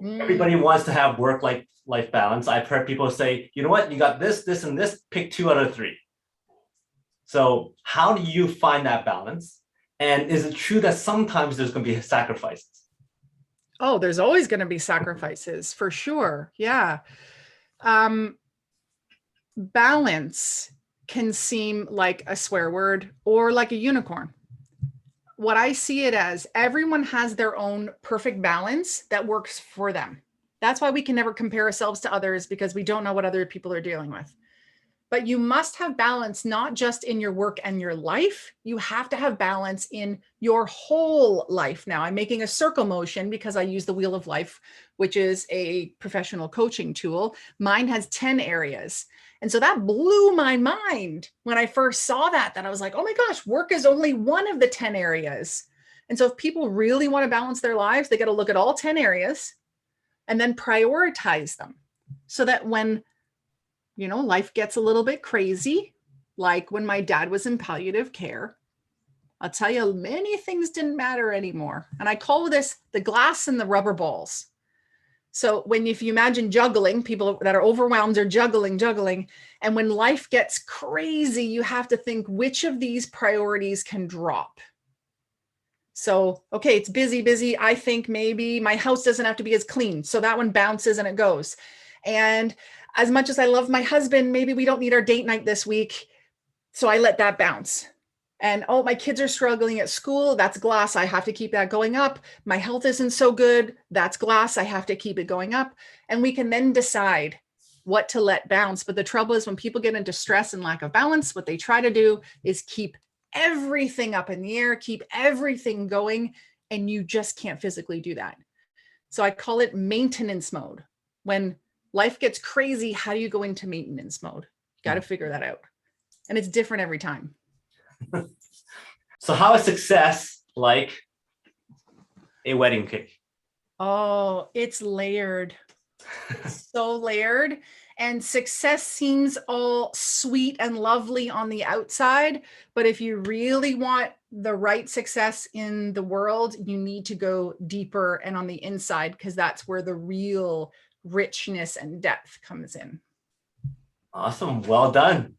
Everybody wants to have work-life balance. I've heard people say, you know what, you got this, this, and this, pick 2 out of 3. So how do you find that balance? And is it true that sometimes there's going to be sacrifices? Oh, there's always going to be sacrifices for sure. Yeah. Balance can seem like a swear word or like a unicorn. What I see it as, everyone has their own perfect balance that works for them. That's why we can never compare ourselves to others, because we don't know what other people are dealing with. But you must have balance, not just in your work and your life. You have to have balance in your whole life. Now, I'm making a circle motion because I use the Wheel of Life, which is a professional coaching tool. Mine has 10 areas. And so that blew my mind when I first saw that I was like, oh my gosh, work is only one of the 10 areas. And so if people really want to balance their lives, they got to look at all 10 areas and then prioritize them, so that when life gets a little bit crazy, like when my dad was in palliative care, I'll tell you, many things didn't matter anymore. And I call this the glass and the rubber balls. So if you imagine juggling, people that are overwhelmed are juggling. And when life gets crazy, you have to think which of these priorities can drop. So, okay, it's busy. I think maybe my house doesn't have to be as clean. So that one bounces and it goes. And as much as I love my husband, maybe we don't need our date night this week. So I let that bounce. And, oh, my kids are struggling at school. That's glass. I have to keep that going up. My health isn't so good. That's glass. I have to keep it going up. And we can then decide what to let bounce. But the trouble is, when people get into stress and lack of balance, what they try to do is keep everything up in the air, keep everything going. And you just can't physically do that. So I call it maintenance mode. When life gets crazy, how do you go into maintenance mode? You got to figure that out. And it's different every time. So how is success like a wedding cake? Oh, it's layered. It's so layered. And success seems all sweet and lovely on the outside. But if you really want the right success in the world, you need to go deeper and on the inside, because that's where the real richness and depth comes in. Awesome. Well done.